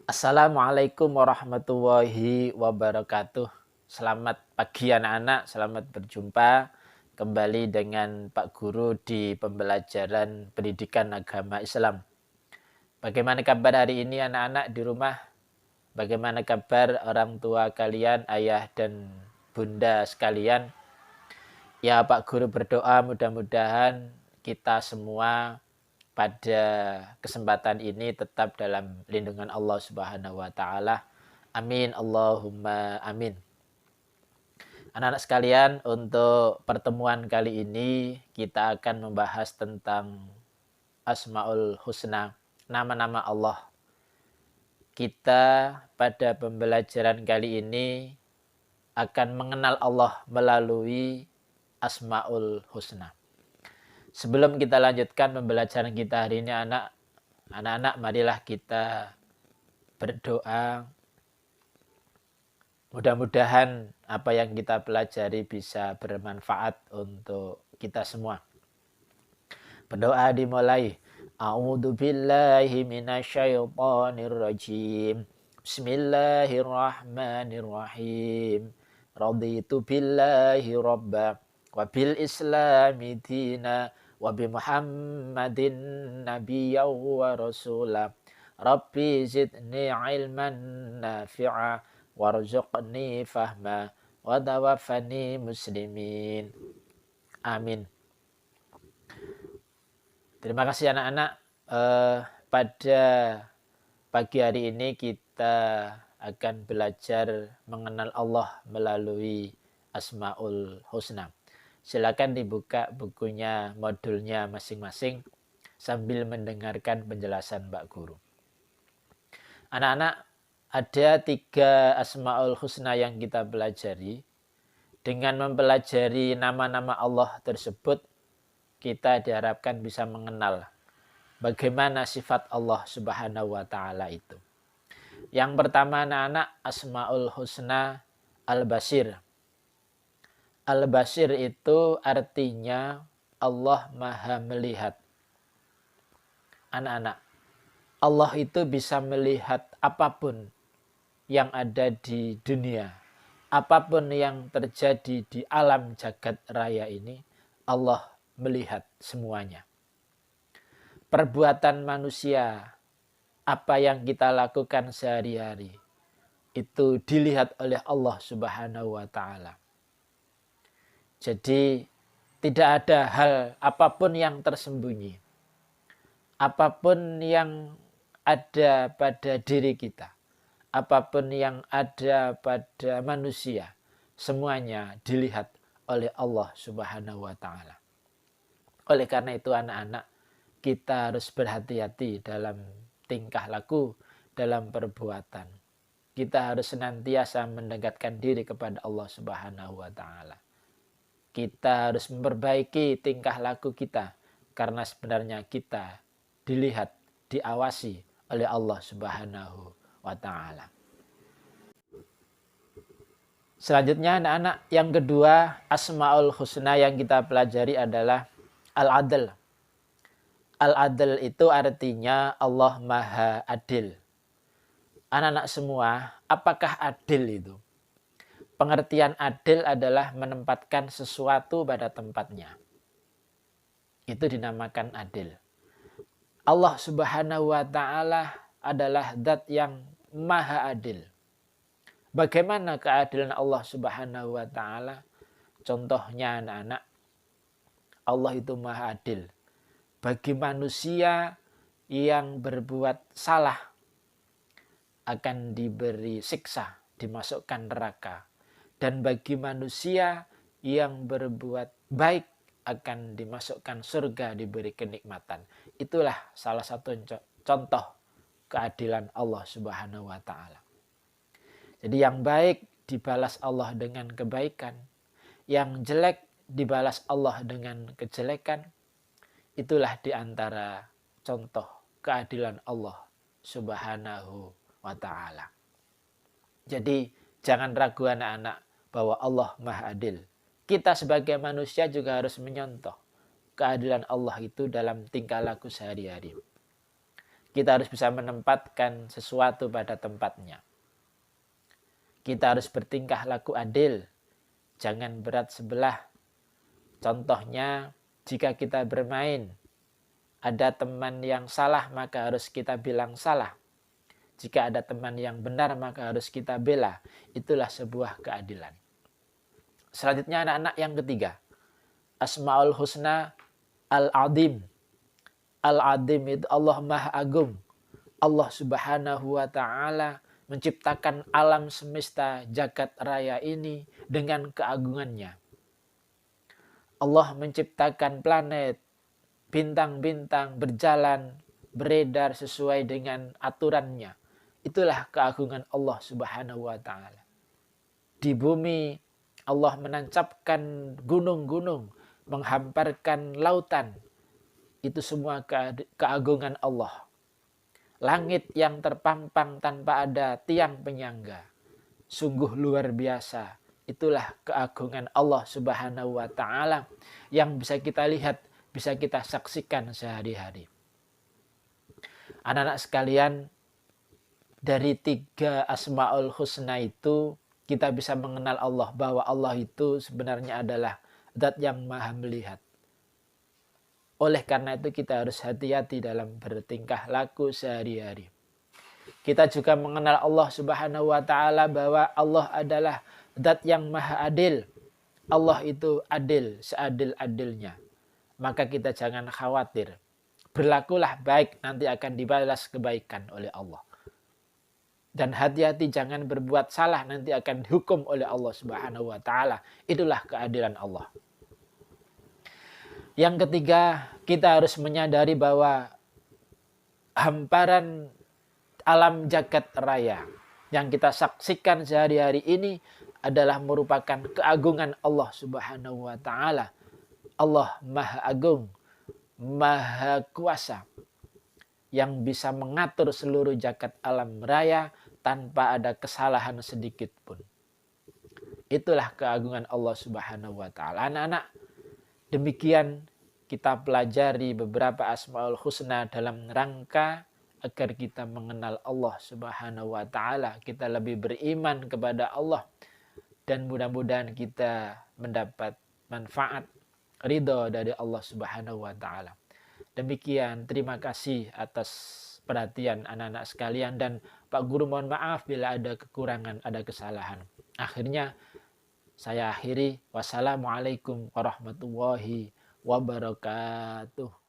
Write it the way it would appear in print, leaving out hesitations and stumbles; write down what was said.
Assalamualaikum warahmatullahi wabarakatuh. Selamat pagi anak-anak, selamat berjumpa kembali dengan Pak Guru di pembelajaran pendidikan agama Islam. Bagaimana kabar hari ini anak-anak di rumah? Bagaimana kabar orang tua kalian, ayah dan bunda sekalian? Ya Pak Guru berdoa mudah-mudahan kita semua pada kesempatan ini tetap dalam lindungan Allah Subhanahu wa taala. Amin Allahumma amin. Anak-anak sekalian, untuk pertemuan kali ini kita akan membahas tentang Asmaul Husna, nama-nama Allah. Kita pada pembelajaran kali ini akan mengenal Allah melalui Asmaul Husna. Sebelum kita lanjutkan pembelajaran kita hari ini anak-anak marilah kita berdoa. Mudah-mudahan apa yang kita pelajari bisa bermanfaat untuk kita semua. Berdoa dimulai. A'udzu billahi minasyaitonir rajim. Bismillahirrahmanirrahim. Raditu billahi rabba wa bil islami dina wa bi Muhammadin nabiyyan wa rasula. Rabbi zidni ilman nafi'a warzuqni fahma wa tawaffani muslimin. Amin. Terima kasih anak-anak. Pada pagi hari ini kita akan belajar mengenal Allah melalui Asmaul Husna. Silakan dibuka bukunya, modulnya masing-masing sambil mendengarkan penjelasan Pak Guru. Anak-anak, ada 3 Asmaul Husna yang kita pelajari. Dengan mempelajari nama-nama Allah tersebut, kita diharapkan bisa mengenal bagaimana sifat Allah Subhanahu wa taala itu. Yang pertama anak-anak, Asmaul Husna Al-Basir. Al-Basir itu artinya Allah Maha Melihat. Anak-anak, Allah itu bisa melihat apapun yang ada di dunia. Apapun yang terjadi di alam jagat raya ini, Allah melihat semuanya. Perbuatan manusia, apa yang kita lakukan sehari-hari, itu dilihat oleh Allah Subhanahu wa taala. Jadi tidak ada hal apapun yang tersembunyi. Apapun yang ada pada diri kita, apapun yang ada pada manusia, semuanya dilihat oleh Allah Subhanahu wa taala. Oleh karena itu anak-anak, kita harus berhati-hati dalam tingkah laku, dalam perbuatan. Kita harus senantiasa mendekatkan diri kepada Allah Subhanahu wa taala. Kita harus memperbaiki tingkah laku kita karena sebenarnya kita dilihat, diawasi oleh Allah Subhanahu wa taala. Selanjutnya anak-anak, yang kedua Asmaul Husna yang kita pelajari adalah Al-Adl. Al-Adl itu artinya Allah Maha Adil. Anak-anak semua, apakah adil itu? Pengertian adil adalah menempatkan sesuatu pada tempatnya. Itu dinamakan adil. Allah Subhanahu wa taala adalah zat yang maha adil. Bagaimana keadilan Allah Subhanahu wa taala? Contohnya anak-anak, Allah itu maha adil. Bagi manusia yang berbuat salah akan diberi siksa, dimasukkan neraka. Dan bagi manusia yang berbuat baik akan dimasukkan surga, diberi kenikmatan. Itulah salah satu contoh keadilan Allah Subhanahu wa taala. Jadi yang baik dibalas Allah dengan kebaikan, yang jelek dibalas Allah dengan kejelekan. Itulah diantara contoh keadilan Allah Subhanahu wa taala. Jadi jangan ragu anak-anak bahwa Allah Maha Adil. Kita sebagai manusia juga harus menyontoh keadilan Allah itu dalam tingkah laku sehari-hari. Kita harus bisa menempatkan sesuatu pada tempatnya. Kita harus bertingkah laku adil, jangan berat sebelah. Contohnya, jika kita bermain, ada teman yang salah, maka harus kita bilang salah. Jika ada teman yang benar, maka harus kita bela. Itulah sebuah keadilan. Selanjutnya anak-anak yang ketiga. Asma'ul Husna Al-Adim. Al-Adim itu Allah Maha Agung. Allah Subhanahu wa Ta'ala menciptakan alam semesta jagat raya ini dengan keagungannya. Allah menciptakan planet, bintang-bintang berjalan, beredar sesuai dengan aturannya. Itulah keagungan Allah Subhanahu wa Ta'ala. Di bumi Allah menancapkan gunung-gunung, menghamparkan lautan. Itu semua keagungan Allah. Langit yang terpampang tanpa ada tiang penyangga. Sungguh luar biasa. Itulah keagungan Allah Subhanahu wa Ta'ala yang bisa kita lihat, bisa kita saksikan sehari-hari. Anak-anak sekalian, dari 3 Asma'ul Husna itu kita bisa mengenal Allah, bahwa Allah itu sebenarnya adalah Zat yang Maha Melihat. Oleh karena itu kita harus hati-hati dalam bertingkah laku sehari-hari. Kita juga mengenal Allah Subhanahu wa Ta'ala bahwa Allah adalah Zat yang Maha Adil. Allah itu adil, seadil-adilnya. Maka kita jangan khawatir. Berlakulah baik, nanti akan dibalas kebaikan oleh Allah. Dan hati-hati jangan berbuat salah, nanti akan dihukum oleh Allah Subhanahu wa Ta'ala. Itulah keadilan Allah. Yang ketiga, kita harus menyadari bahwa hamparan alam jagat raya yang kita saksikan sehari-hari ini adalah merupakan keagungan Allah Subhanahu wa Ta'ala. Allah Maha Agung, Maha Kuasa, yang bisa mengatur seluruh jagat alam raya tanpa ada kesalahan sedikit pun. Itulah keagungan Allah Subhanahu wa Ta'ala. Anak-anak, demikian kita pelajari beberapa Asmaul Husna dalam rangka agar kita mengenal Allah Subhanahu wa Ta'ala. Kita lebih beriman kepada Allah. Dan mudah-mudahan kita mendapat manfaat, ridho dari Allah Subhanahu wa Ta'ala. Demikian, terima kasih atas perhatian anak-anak sekalian. Dan Pak Guru mohon maaf bila ada kekurangan, ada kesalahan. Akhirnya saya akhiri. Wassalamualaikum warahmatullahi wabarakatuh.